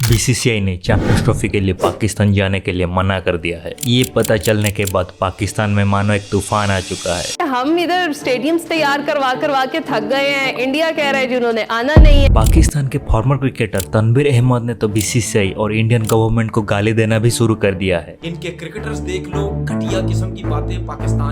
BCCI ने champions trophy के लिए पाकिस्तान जाने के लिए मना कर दिया है। ये पता चलने के बाद पाकिस्तान में मानो एक तूफान आ चुका है। हम इधर स्टेडियम्स तैयार करवा के थक गए हैं। इंडिया कह रहा है जिन्होंने आना नहीं है। पाकिस्तान के फॉर्मर क्रिकेटर तनवीर अहमद ने तो बीसीसीआई और इंडियन गवर्नमेंट को गाली देना भी शुरू कर दिया है। इनके क्रिकेटर्स देख लो, घटिया किस्म की बातें, पाकिस्तान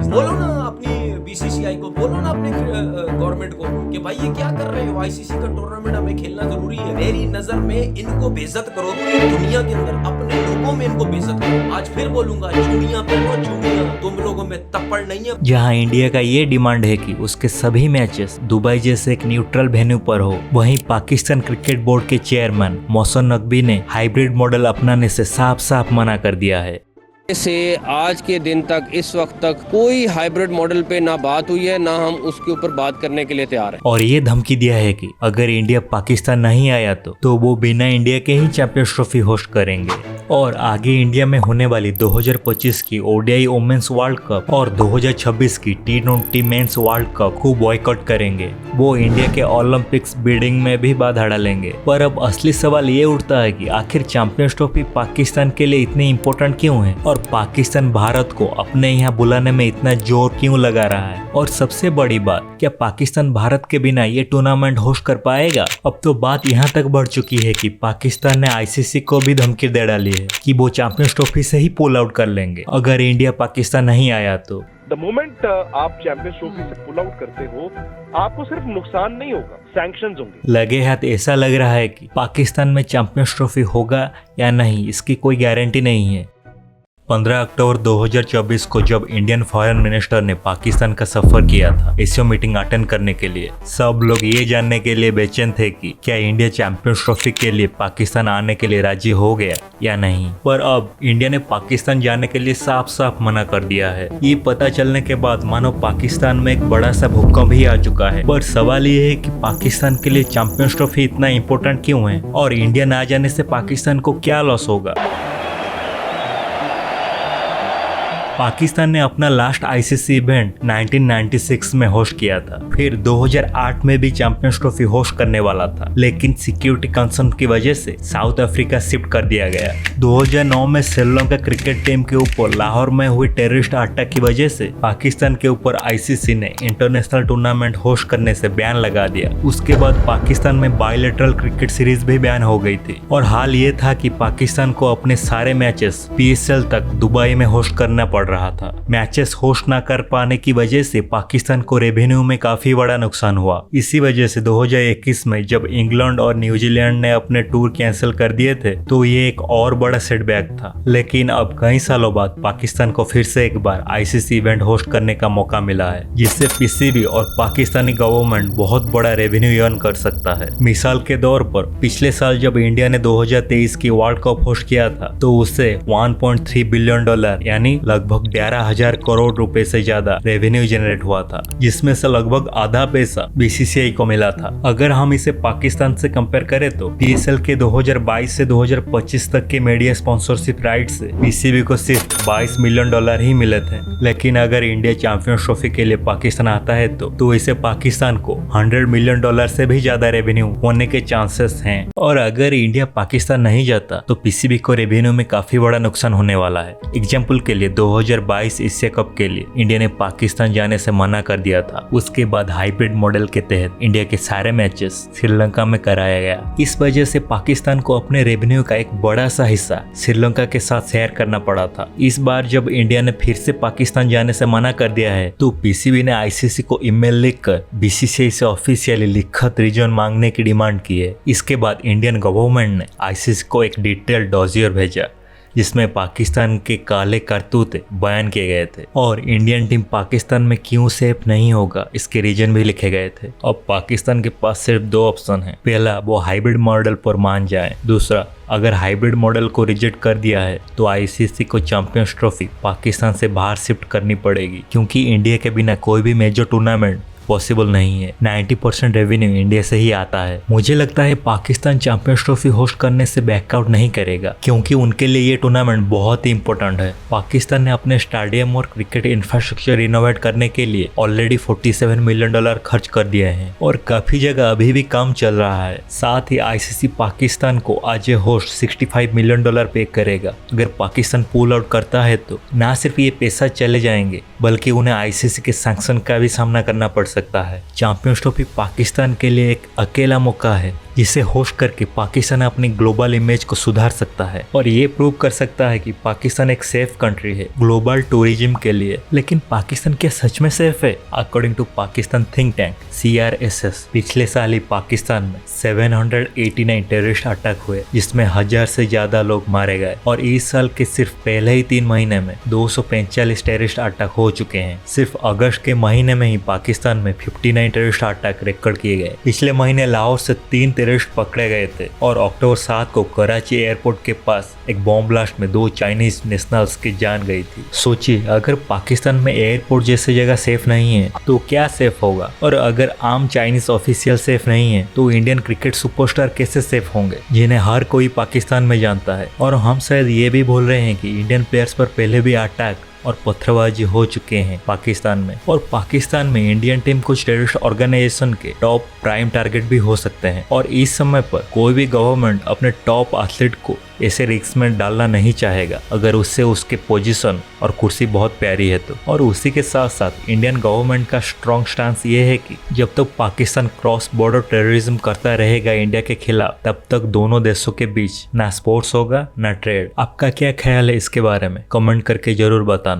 बोलो ना अपनी बीसीसीआई को, बोलो ना अपने गवर्नमेंट को कि भाई ये क्या कर रहे हो, आईसीसी का टूर्नामेंट हमें खेलना जरूरी है। मेरी नजर में इनको बेइज्जत करो, पूरी दुनिया के अंदर अपने लोगों में इनको बेइज्जत करो। आज फिर बोलूंगा, चूड़ियां पहनो चूड़ियां, तुम लोगों में तप्पड़ नहीं है। जहां इंडिया का ये डिमांड है कि उसके सभी मैचेस दुबई जैसे एक न्यूट्रल वेन्यू पर हो, वहीं पाकिस्तान क्रिकेट बोर्ड के चेयरमैन मोहसिन नकवी ने हाइब्रिड मॉडल अपनाने से साफ साफ मना कर दिया है। से आज के दिन तक इस वक्त तक कोई हाइब्रिड मॉडल पे ना बात हुई है, ना हम उसके ऊपर बात करने के लिए तैयार हैं। और ये धमकी दिया है कि अगर इंडिया पाकिस्तान नहीं आया तो वो बिना इंडिया के ही चैंपियंस ट्रॉफी होस्ट करेंगे और आगे इंडिया में होने वाली 2025 की ओडीआई वुमेन्स वर्ल्ड कप और 2026 की टी20 मेंस वर्ल्ड कप को बॉयकॉट करेंगे। वो इंडिया के ओलंपिक्स बिडिंग में भी बाधा डालेंगे। पर अब असली सवाल ये उठता है कि आखिर चैंपियंस ट्रॉफी पाकिस्तान के लिए इतनी इम्पोर्टेंट क्यों है और पाकिस्तान भारत को अपने यहाँ बुलाने में इतना जोर क्यों लगा रहा है। और सबसे बड़ी बात, क्या पाकिस्तान भारत के बिना ये टूर्नामेंट होस्ट कर पाएगा? अब तो बात यहाँ तक बढ़ चुकी है कि पाकिस्तान ने आईसीसी को भी धमकी दे डाली है कि वो चैंपियंस ट्रॉफी से ही पुल आउट कर लेंगे अगर इंडिया पाकिस्तान नहीं आया तो। द मोमेंट आप चैंपियंस ट्रॉफी से पुल आउट करते हो, आपको सिर्फ नुकसान नहीं होगा, सैंक्शंस होंगे। लगे हाथ ऐसा लग रहा है कि पाकिस्तान में चैंपियंस ट्रॉफी होगा या नहीं इसकी कोई गारंटी नहीं है। 15 अक्टूबर 2024 को जब इंडियन फॉरेन मिनिस्टर ने पाकिस्तान का सफर किया था एशियो मीटिंग अटेंड करने के लिए, सब लोग ये जानने के लिए बेचैन थे कि क्या इंडिया चैंपियंस ट्रॉफी के लिए पाकिस्तान आने के लिए राजी हो गया या नहीं। पर अब इंडिया ने पाकिस्तान जाने के लिए साफ साफ मना कर दिया है। ये पता चलने के बाद मानो पाकिस्तान में एक बड़ा सा भूकंप ही आ चुका है। पर सवाल ये है कि पाकिस्तान के लिए चैंपियंस ट्रॉफी इतना इम्पोर्टेंट क्यों है और इंडिया ना जाने से पाकिस्तान को क्या लॉस होगा। पाकिस्तान ने अपना लास्ट आईसीसी इवेंट 1996 में होस्ट किया था। फिर 2008 में भी चैंपियंस ट्रॉफी होस्ट करने वाला था, लेकिन सिक्योरिटी कंसर्न की वजह से साउथ अफ्रीका शिफ्ट कर दिया गया। 2009 में श्रीलंका क्रिकेट टीम के ऊपर लाहौर में हुई टेररिस्ट अटैक की वजह से पाकिस्तान के ऊपर आईसीसी ने इंटरनेशनल टूर्नामेंट होस्ट करने से बैन लगा दिया। उसके बाद पाकिस्तान में बायलैटरल क्रिकेट सीरीज भी बैन हो गई थी और हाल ये था कि पाकिस्तान को अपने सारे मैचेस पीएसएल तक दुबई में होस्ट करना पड़ रहा था। मैचेस होस्ट ना कर पाने की वजह से पाकिस्तान को रेवेन्यू में काफी बड़ा नुकसान हुआ। इसी वजह से 2021 में जब इंग्लैंड और न्यूजीलैंड ने अपने टूर कैंसिल कर दिए थे तो ये एक और बड़ा सेटबैक था। लेकिन अब कई सालों बाद पाकिस्तान को फिर से एक बार आईसीसी इवेंट होस्ट करने का मौका मिला है, जिससे पीसीबी और पाकिस्तानी गवर्नमेंट बहुत बड़ा रेवेन्यू अर्न कर सकता है। मिसाल के तौर पर पिछले साल जब इंडिया ने 2023 की वर्ल्ड कप होस्ट किया था तो उससे $1.3 बिलियन यानी लगभग 11,000 करोड़ रुपए से ज्यादा रेवेन्यू जनरेट हुआ था, जिसमें से लगभग आधा पैसा बीसीसीआई को मिला था। अगर हम इसे पाकिस्तान से कंपेयर करें तो पीएसएल के 2022 से 2025 तक के मीडिया स्पॉन्सरशिप राइट से पीसीबी को सिर्फ $22 मिलियन ही मिले थे। लेकिन अगर इंडिया चैंपियंस ट्रॉफी के लिए पाकिस्तान आता है तो इसे पाकिस्तान को $100 मिलियन से भी ज्यादा रेवेन्यू होने के चांसेस हैं। और अगर इंडिया पाकिस्तान नहीं जाता तो पीसीबी को रेवेन्यू में काफी बड़ा नुकसान होने वाला है। एग्जाम्पल के लिए 2022 एशिया कप के लिए इंडिया ने पाकिस्तान जाने से मना कर दिया था। उसके बाद हाइब्रिड मॉडल के तहत इंडिया के सारे मैचेस श्रीलंका में कराया गया। इस वजह से पाकिस्तान को अपने रेवेन्यू का एक बड़ा सा हिस्सा श्रीलंका के साथ शेयर करना पड़ा था। इस बार जब इंडिया ने फिर से पाकिस्तान जाने से मना कर दिया है तो पीसीबी ने आईसीसी को ईमेल लिखकर बीसीसीआई से ऑफिशियली लिखित रीजन मांगने की डिमांड की है। इसके बाद इंडियन गवर्नमेंट ने आईसीसी को एक डिटेल्ड डॉसियर भेजा जिसमें पाकिस्तान के काले करतूत बयान किए गए थे और इंडियन टीम पाकिस्तान में क्यों सेफ नहीं होगा इसके रीजन भी लिखे गए थे। अब पाकिस्तान के पास सिर्फ दो ऑप्शन हैं। पहला, वो हाइब्रिड मॉडल पर मान जाए। दूसरा, अगर हाइब्रिड मॉडल को रिजेक्ट कर दिया है तो आईसीसी को चैंपियंस ट्रॉफी पाकिस्तान से बाहर शिफ्ट करनी पड़ेगी, क्योंकि इंडिया के बिना कोई भी मेजर टूर्नामेंट पॉसिबल नहीं है। 90% रेवेन्यू इंडिया से ही आता है। मुझे लगता है पाकिस्तान चैंपियंस ट्रॉफी होस्ट करने से बैकआउट नहीं करेगा, क्योंकि उनके लिए ये टूर्नामेंट बहुत ही इंपॉर्टेंट है। पाकिस्तान ने अपने स्टेडियम और क्रिकेट इंफ्रास्ट्रक्चर रिनोवेट करने के लिए ऑलरेडी $47 मिलियन खर्च कर दिए हैं और काफी जगह अभी भी काम चल रहा है। साथ ही आईसीसी पाकिस्तान को आज ये होस्ट $65 मिलियन पे करेगा। अगर पाकिस्तान पुल आउट करता है तो ना सिर्फ ये पैसा चले जाएंगे, बल्कि उन्हें आईसीसी के सैंक्शन का भी सामना करना पड़ सकता है। चैंपियंस ट्रॉफी पाकिस्तान के लिए एक अकेला मौका है जिसे होस्ट करके पाकिस्तान अपनी ग्लोबल इमेज को सुधार सकता है और ये प्रूव कर सकता है कि पाकिस्तान एक सेफ कंट्री है ग्लोबल टूरिज्म के लिए। लेकिन पाकिस्तान क्या सच में सेफ है? According to Pakistan think tank CRSS, पिछले साल ही पाकिस्तान में 789 टेररिस्ट अटैक हुए, जिसमें 1000 से ज्यादा लोग मारे गए और इस साल के सिर्फ पहले ही 3 महीने में 245 टेररिस्ट अटैक हो चुके हैं। सिर्फ अगस्त के महीने में ही पाकिस्तान में 59 टेररिस्ट अटैक रिकॉर्ड किए गए। पिछले महीने लाहौर से 3 टेररिस्ट पकड़े गए थे और अक्टूबर 7 को कराची एयरपोर्ट के पास एक बॉम्ब ब्लास्ट में 2 चाइनीज नेशनल्स की जान गई थी। सोचिए, अगर पाकिस्तान में एयरपोर्ट जैसी जगह सेफ नहीं है तो क्या सेफ होगा? और अगर आम चाइनीज ऑफिशियल सेफ नहीं है तो इंडियन क्रिकेट सुपरस्टार कैसे सेफ होंगे, जिन्हें हर कोई पाकिस्तान में जानता है? और हम शायद ये भी बोल रहे हैं कि इंडियन प्लेयर्स पर पहले भी अटैक और पत्थरबाजी हो चुके हैं पाकिस्तान में, और पाकिस्तान में इंडियन टीम कुछ टेररिस्ट ऑर्गेनाइजेशन के टॉप प्राइम टारगेट भी हो सकते हैं। और इस समय पर कोई भी गवर्नमेंट अपने टॉप एथलीट को ऐसे रिस्क में डालना नहीं चाहेगा अगर उससे उसके पोजीशन और कुर्सी बहुत प्यारी है तो। और उसी के साथ साथ इंडियन गवर्नमेंट का स्ट्रॉन्ग स्टांस ये है कि जब तक पाकिस्तान क्रॉस बॉर्डर टेररिज्म करता रहेगा इंडिया के खिलाफ, तब तक दोनों देशों के बीच ना स्पोर्ट्स होगा ना ट्रेड। आपका क्या ख्याल है इसके बारे में? कमेंट करके जरूर बताना।